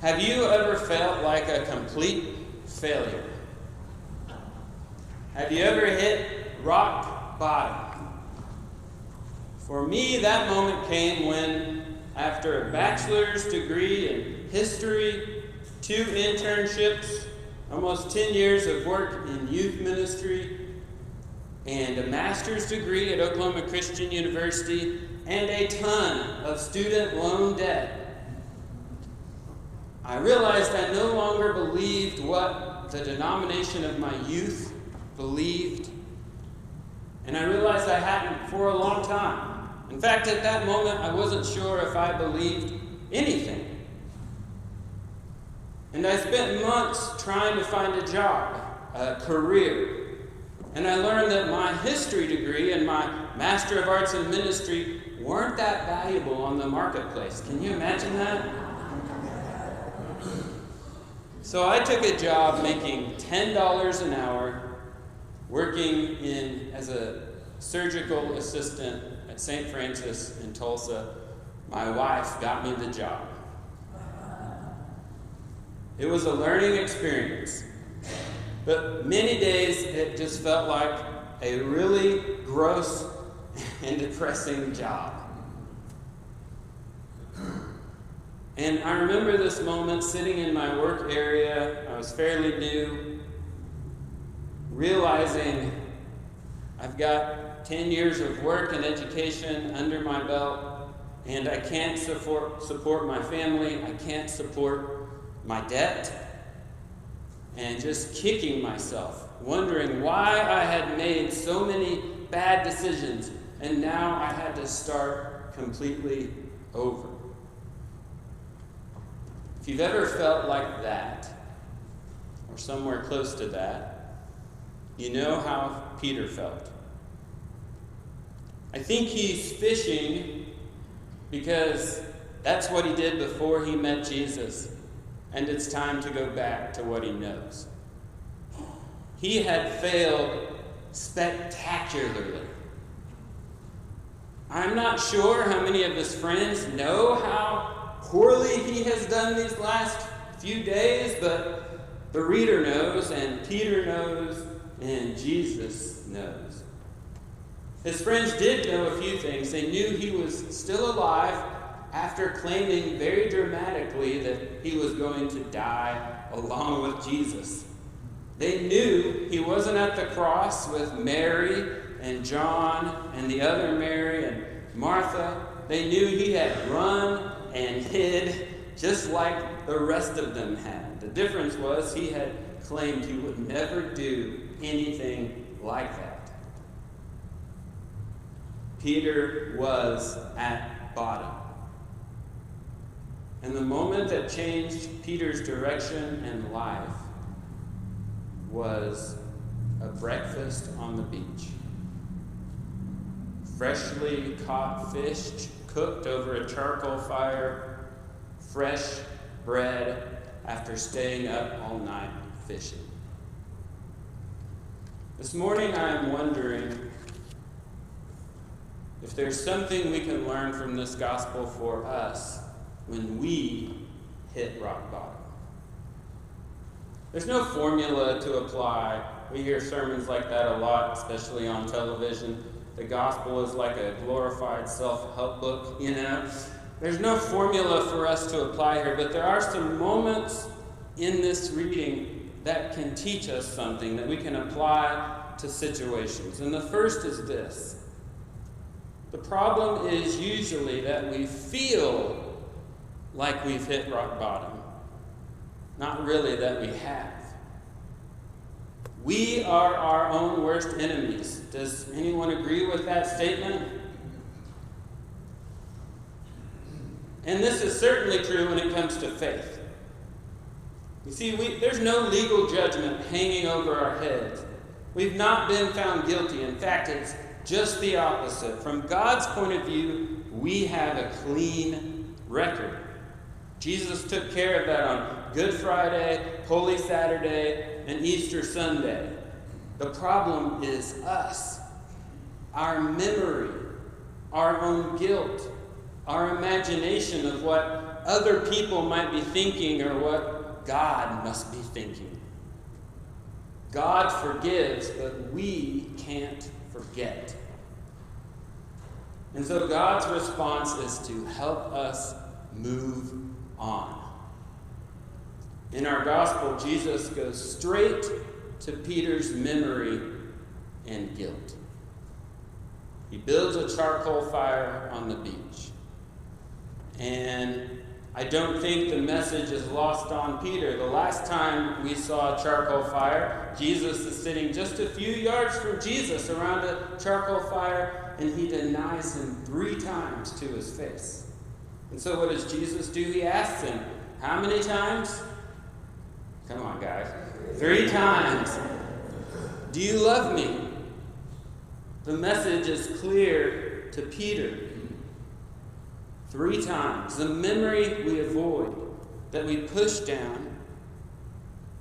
Have you ever felt like a complete failure? Have you ever hit rock bottom? For me, that moment came when, after a bachelor's degree in history, 2 internships, almost 10 years of work in youth ministry, and a master's degree at Oklahoma Christian University, and a ton of student loan debt, I realized I no longer believed what the denomination of my youth believed, and I realized I hadn't for a long time. In fact, at that moment, I wasn't sure if I believed anything. And I spent months trying to find a job, a career, and I learned that my history degree and my Master of Arts in Ministry weren't that valuable on the marketplace. Can you imagine that? So I took a job making $10 an hour, working as a surgical assistant at St. Francis in Tulsa. My wife got me the job. It was a learning experience, but many days it just felt like a really gross and depressing job. And I remember this moment sitting in my work area. I was fairly new, realizing I've got 10 years of work and education under my belt, and I can't support my family. I can't support my debt, and just kicking myself, wondering why I had made so many bad decisions, and now I had to start completely over. If you've ever felt like that, or somewhere close to that, you know how Peter felt. I think he's fishing because that's what he did before he met Jesus, and it's time to go back to what he knows. He had failed spectacularly. I'm not sure how many of his friends know how poorly he has done these last few days, but the reader knows, and Peter knows, and Jesus knows. His friends did know a few things. They knew he was still alive after claiming very dramatically that he was going to die along with Jesus. They knew he wasn't at the cross with Mary and John and the other Mary and Martha. They knew he had run and hid just like the rest of them had. The difference was he had claimed he would never do anything like that. Peter was at bottom. And the moment that changed Peter's direction and life was a breakfast on the beach. Freshly caught fish cooked over a charcoal fire, fresh bread after staying up all night fishing. This morning I am wondering if there's something we can learn from this gospel for us when we hit rock bottom. There's no formula to apply. We hear sermons like that a lot, especially on television. The gospel is like a glorified self-help book, you know. There's no formula for us to apply here, but there are some moments in this reading that can teach us something that we can apply to situations. And the first is this. The problem is usually that we feel like we've hit rock bottom, not really that we have. We are our own worst enemies. Does anyone agree with that statement? And this is certainly true when it comes to faith. You see, there's no legal judgment hanging over our heads. We've not been found guilty. In fact, it's just the opposite. From God's point of view, we have a clean record. Jesus took care of that on Good Friday, Holy Saturday, and Easter Sunday. The problem is us, our memory, our own guilt, our imagination of what other people might be thinking or what God must be thinking. God forgives, but we can't forget. And so God's response is to help us move on. In our gospel, Jesus goes straight to Peter's memory and guilt. He builds a charcoal fire on the beach. And I don't think the message is lost on Peter. The last time we saw a charcoal fire, Jesus is sitting just a few yards from Jesus around a charcoal fire, and he denies him 3 times to his face. And so what does Jesus do? He asks him, how many times? Come on, guys. 3 times. Do you love me? The message is clear to Peter. 3 times. The memory we avoid, that we push down,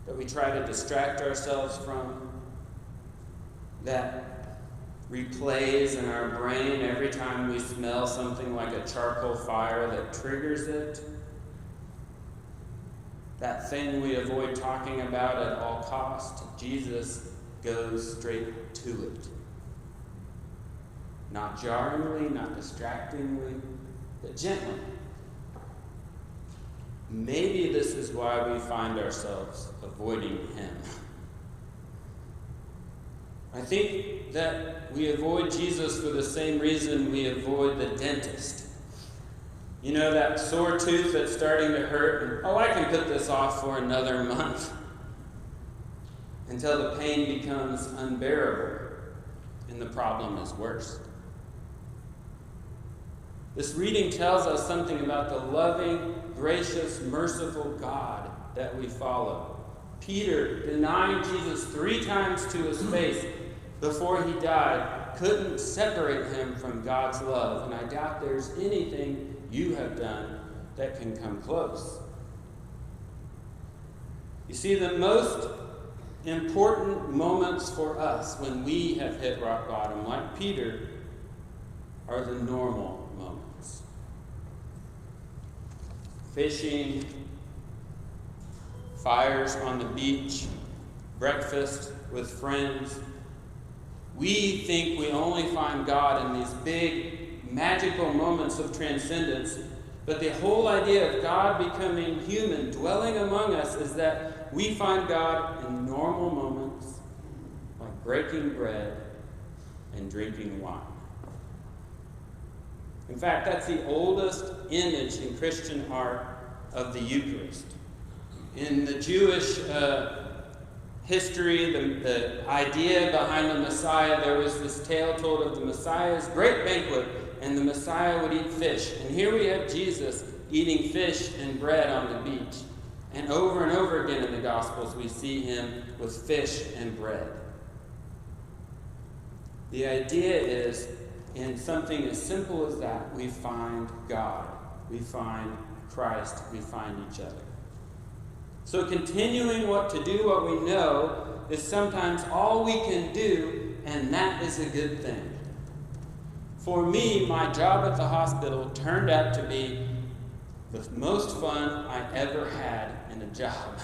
that we try to distract ourselves from, that replays in our brain every time we smell something like a charcoal fire that triggers it. That thing we avoid talking about at all costs, Jesus goes straight to it. Not jarringly, not distractingly, but gently. Maybe this is why we find ourselves avoiding him. I think that we avoid Jesus for the same reason we avoid the dentist. You know, that sore tooth that's starting to hurt, and, I can put this off for another month. Until the pain becomes unbearable and the problem is worse. This reading tells us something about the loving, gracious, merciful God that we follow. Peter, denying Jesus 3 times to his face before he died, couldn't separate him from God's love. And I doubt there's anything you have done that can come close. You see, the most important moments for us when we have hit rock bottom, like Peter, are the normal moments. Fishing, fires on the beach, breakfast with friends. We think we only find God in these big, magical moments of transcendence, but the whole idea of God becoming human, dwelling among us, is that we find God in normal moments, like breaking bread and drinking wine. In fact, that's the oldest image in Christian art of the Eucharist. In the Jewish history, the idea behind the Messiah, there was this tale told of the Messiah's great banquet, and the Messiah would eat fish. And here we have Jesus eating fish and bread on the beach. And over again in the Gospels, we see him with fish and bread. The idea is, in something as simple as that, we find God, we find Christ, we find each other. So continuing to do what we know is sometimes all we can do, and that is a good thing. For me, my job at the hospital turned out to be the most fun I ever had in a job.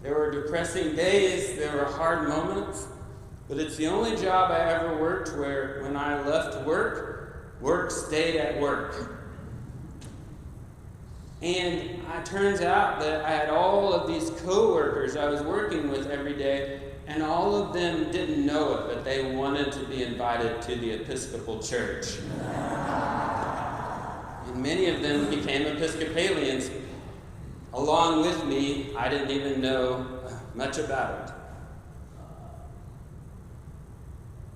There were depressing days, there were hard moments, but it's the only job I ever worked where when I left work, work stayed at work. And it turns out that I had all of these co-workers I was working with every day, and all of them didn't know it, but they wanted to be invited to the Episcopal Church. And many of them became Episcopalians. Along with me, I didn't even know much about it.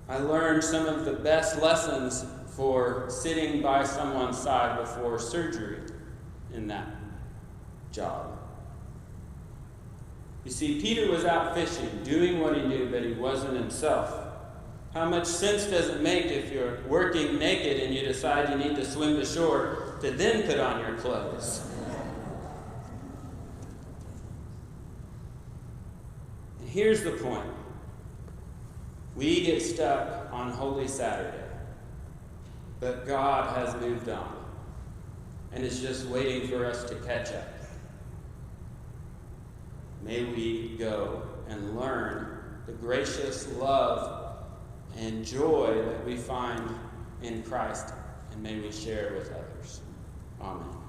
I learned some of the best lessons for sitting by someone's side before surgery in that job. You see, Peter was out fishing, doing what he knew, but he wasn't himself. How much sense does it make if you're working naked and you decide you need to swim to shore to then put on your clothes? And here's the point. We get stuck on Holy Saturday, but God has moved on. and is just waiting for us to catch up. May we go and learn the gracious love and joy that we find in Christ, and may we share with others. Amen.